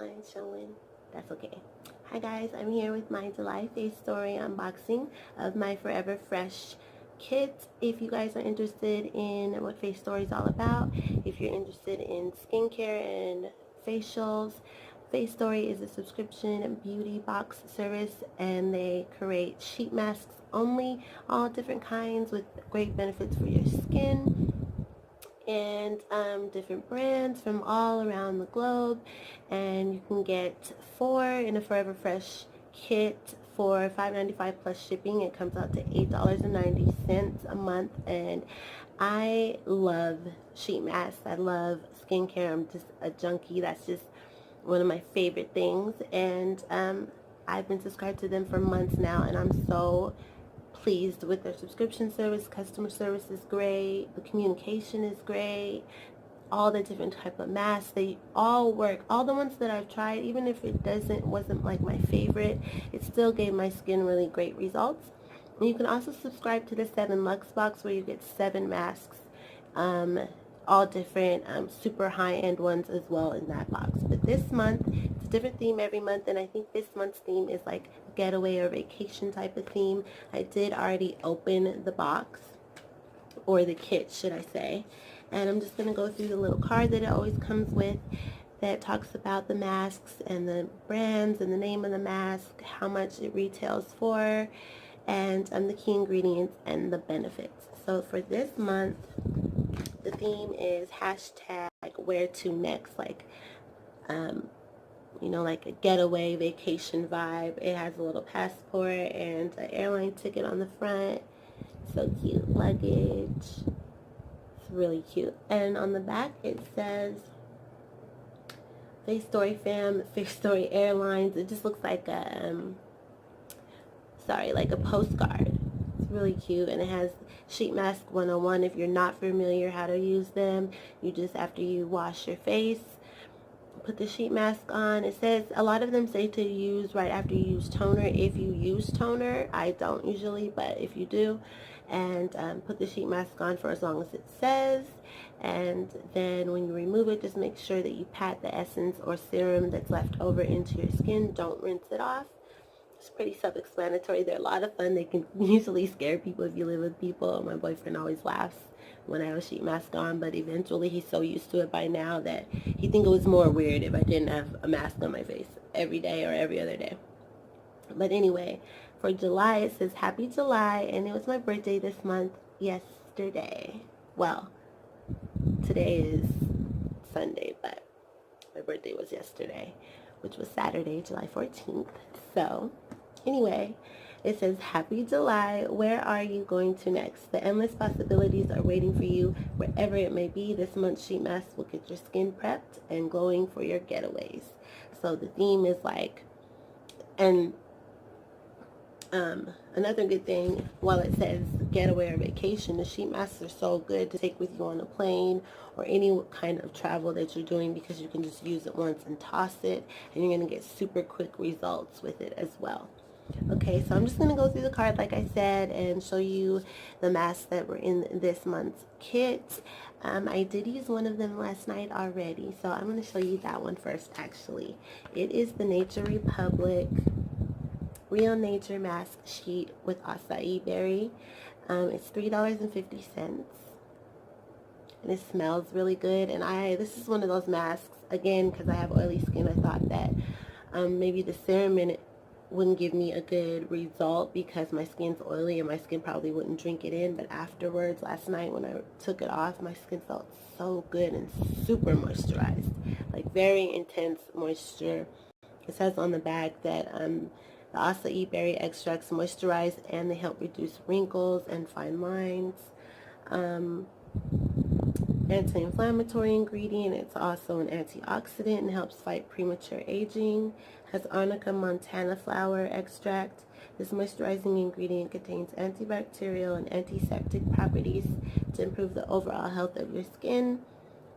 hairline showing. That's okay. Hi guys, I'm here with my July face story unboxing of my Forever Fresh kit. If you guys are interested in what Face Story is all about, if you're interested in skincare and facials, Face Story is a subscription beauty box service, and they create sheet masks only, all different kinds with great benefits for your skin, and different brands from all around the globe. And you can get 4 in a Forever Fresh kit for $5.95 plus shipping. It comes out to $8.90 a month, and I love sheet masks. I love skincare. I'm just a junkie. That's just one of my favorite things, and I've been subscribed to them for months now, and I'm so pleased with their subscription service. Customer service is great, the communication is great, all the different type of masks, they all work. All the ones that I've tried, even if it wasn't like my favorite, it still gave my skin really great results. And you can also subscribe to the 7 Lux box, where you get 7 masks, all different super high-end ones as well in that box. But this month, it's a different theme every month, and I think this month's theme is like a getaway or vacation type of theme. I did already open the box, or the kit should I say, and I'm just going to go through the little card that it always comes with that talks about the masks and the brands and the name of the mask, how much it retails for, and the key ingredients and the benefits. So for this month, the theme is hashtag where to next, like like a getaway vacation vibe. It has a little passport and an airline ticket on the front. So cute. Luggage. It's really cute. And on the back it says Face Story Fam, Face Story Airlines. It just looks like a like a postcard. It's really cute, and it has sheet mask 101. If you're not familiar how to use them, you just, after you wash your face, put the sheet mask on. It says, a lot of them say to use right after you use toner. If you use toner, I don't usually, but if you do, and put the sheet mask on for as long as it says, and then when you remove it, just make sure that you pat the essence or serum that's left over into your skin. Don't rinse it off. It's pretty self-explanatory. They're a lot of fun. They can usually scare people if you live with people. My boyfriend always laughs when I have a sheet mask on, but eventually he's so used to it by now that he thinks it was more weird if I didn't have a mask on my face every day or every other day. But anyway, for July, it says Happy July, and it was my birthday this month yesterday. Well, today is Sunday, but my birthday was yesterday, which was Saturday, July 14th. So anyway, it says, Happy July, where are you going to next? The endless possibilities are waiting for you wherever it may be. This month's sheet mask will get your skin prepped and glowing for your getaways. So the theme is like, and another good thing, while it says getaway or vacation, the sheet masks are so good to take with you on a plane or any kind of travel that you're doing, because you can just use it once and toss it, and you're going to get super quick results with it as well. Okay, so I'm just going to go through the card like I said and show you the masks that were in this month's kit. I did use one of them last night already, so I'm going to show you that one first actually. It is the Nature Republic Real Nature Mask Sheet with acai berry. It's $3.50, and it smells really good. And this is one of those masks, again, because I have oily skin, I thought that maybe the serum in it wouldn't give me a good result because my skin's oily and my skin probably wouldn't drink it in. But afterwards, last night when I took it off, my skin felt so good and super moisturized, like very intense moisture. It says on the back that the acai berry extracts moisturize and they help reduce wrinkles and fine lines. Anti-inflammatory ingredient. It's also an antioxidant and helps fight premature aging. Has arnica montana flower extract. This moisturizing ingredient contains antibacterial and antiseptic properties to improve the overall health of your skin.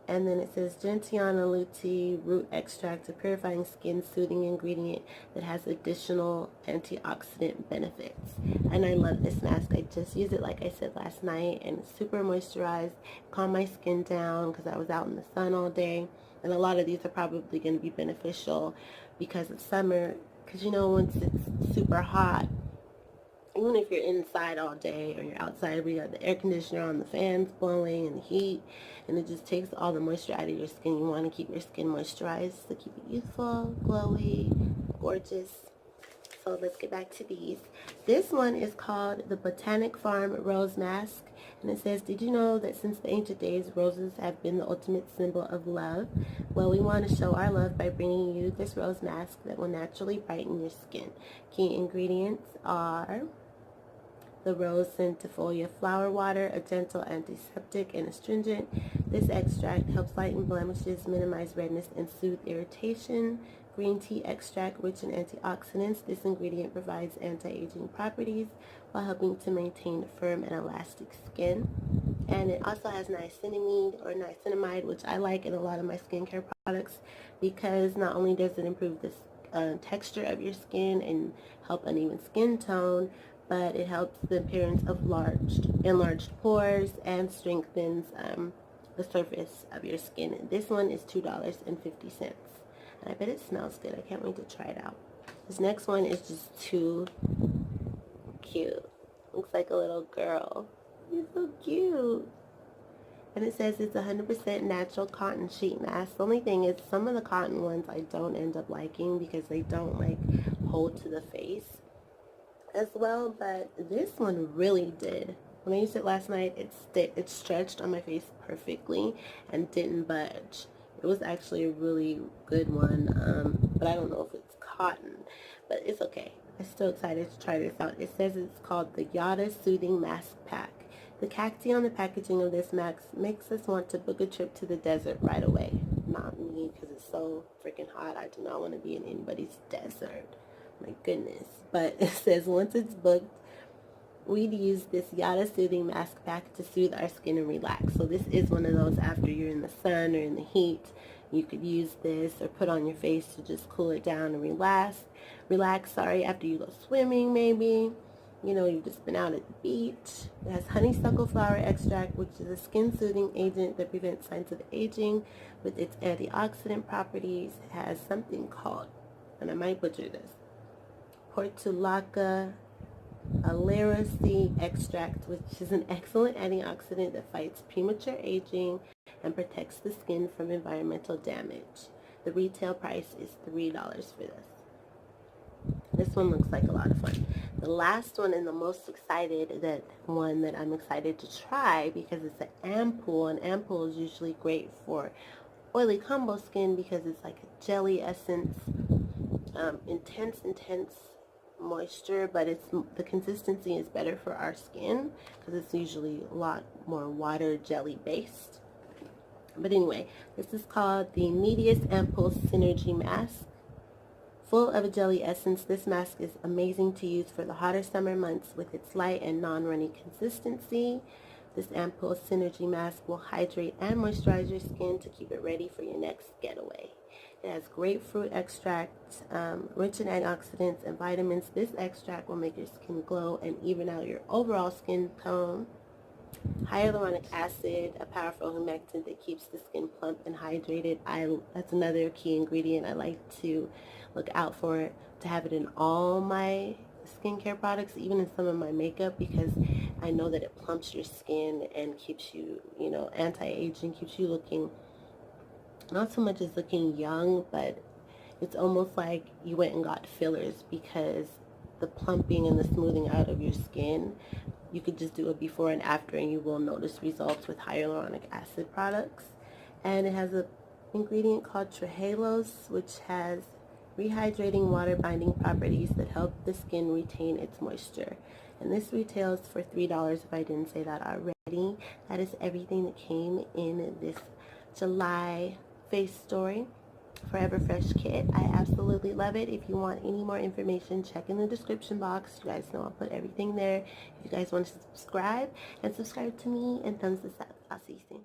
And then it says Gentiana lutea root extract, a purifying skin soothing ingredient that has additional antioxidant benefits. And I love this mask. I just used it like I said last night, and it's super moisturized, calmed my skin down because I was out in the sun all day. And a lot of these are probably going to be beneficial because of summer. Because, you know, once it's super hot, even if you're inside all day or you're outside, we got the air conditioner on, the fans blowing, and the heat, and it just takes all the moisture out of your skin. You want to keep your skin moisturized to keep it youthful, glowy, gorgeous. So let's get back to these. This one is called the Botanic Farm Rose Mask. And it says, did you know that since the ancient days, roses have been the ultimate symbol of love? Well, we want to show our love by bringing you this rose mask that will naturally brighten your skin. Key ingredients are the rose centifolia flower water, a gentle antiseptic and astringent. This extract helps lighten blemishes, minimize redness, and soothe irritation. Green tea extract, rich in antioxidants. This ingredient provides anti-aging properties while helping to maintain firm and elastic skin. And it also has niacinamide or niacinamide, which I like in a lot of my skincare products because not only does it improve the texture of your skin and help uneven skin tone, but it helps the appearance of enlarged pores and strengthens the surface of your skin. This one is $2.50. And I bet it smells good. I can't wait to try it out. This next one is just too cute. Looks like a little girl. It's so cute. And it says it's 100% natural cotton sheet mask. The only thing is some of the cotton ones I don't end up liking because they don't like hold to the face as well, but this one really did. When I used it last night, it stretched on my face perfectly and didn't budge. It was actually a really good one, but I don't know if it's cotton, but it's okay. I'm still excited to try this out. It says it's called the Yada Soothing Mask Pack. The cacti on the packaging of this mask makes us want to book a trip to the desert right away. Not me, because it's so freaking hot. I do not want to be in anybody's desert. My goodness. But it says once it's booked, we'd use this Yada Soothing Mask Pack to soothe our skin and relax. So this is one of those after you're in the sun or in the heat, you could use this or put on your face to just cool it down and relax, after you go swimming maybe. You know, you've just been out at the beach. It has honeysuckle flower extract, which is a skin soothing agent that prevents signs of aging with its antioxidant properties. It has something called, and I might butcher this, Portulaca Aleraceae extract, which is an excellent antioxidant that fights premature aging and protects the skin from environmental damage. The retail price is $3 for this. This one looks like a lot of fun. The last one and the most excited one that I'm excited to try because it's an ampoule. An ampoule is usually great for oily combo skin because it's like a jelly essence, intense moisture, but the consistency is better for our skin because it's usually a lot more water jelly based. But anyway, this is called the Medius Ampoule Synergy Mask. Full of a jelly essence, this mask is amazing to use for the hotter summer months with its light and non-runny consistency. This Ampoule Synergy Mask will hydrate and moisturize your skin to keep it ready for your next getaway. It has grapefruit extract, rich in antioxidants and vitamins. This extract will make your skin glow and even out your overall skin tone. Hyaluronic acid, a powerful humectant that keeps the skin plump and hydrated. That's another key ingredient I like to look out for, to have it in all my skincare products, even in some of my makeup, because I know that it plumps your skin and keeps you, anti-aging, keeps you looking, not so much as looking young, but it's almost like you went and got fillers because the plumping and the smoothing out of your skin, you could just do a before and after and you will notice results with hyaluronic acid products. And it has an ingredient called trehalose, which has rehydrating water binding properties that help the skin retain its moisture. And this retails for $3 if I didn't say that already. That is everything that came in this July face story Forever Fresh kit. I absolutely love it. If you want any more information, check in the description box. You guys know I'll put everything there. If you guys want to subscribe to me, and thumbs this up. I'll see you soon.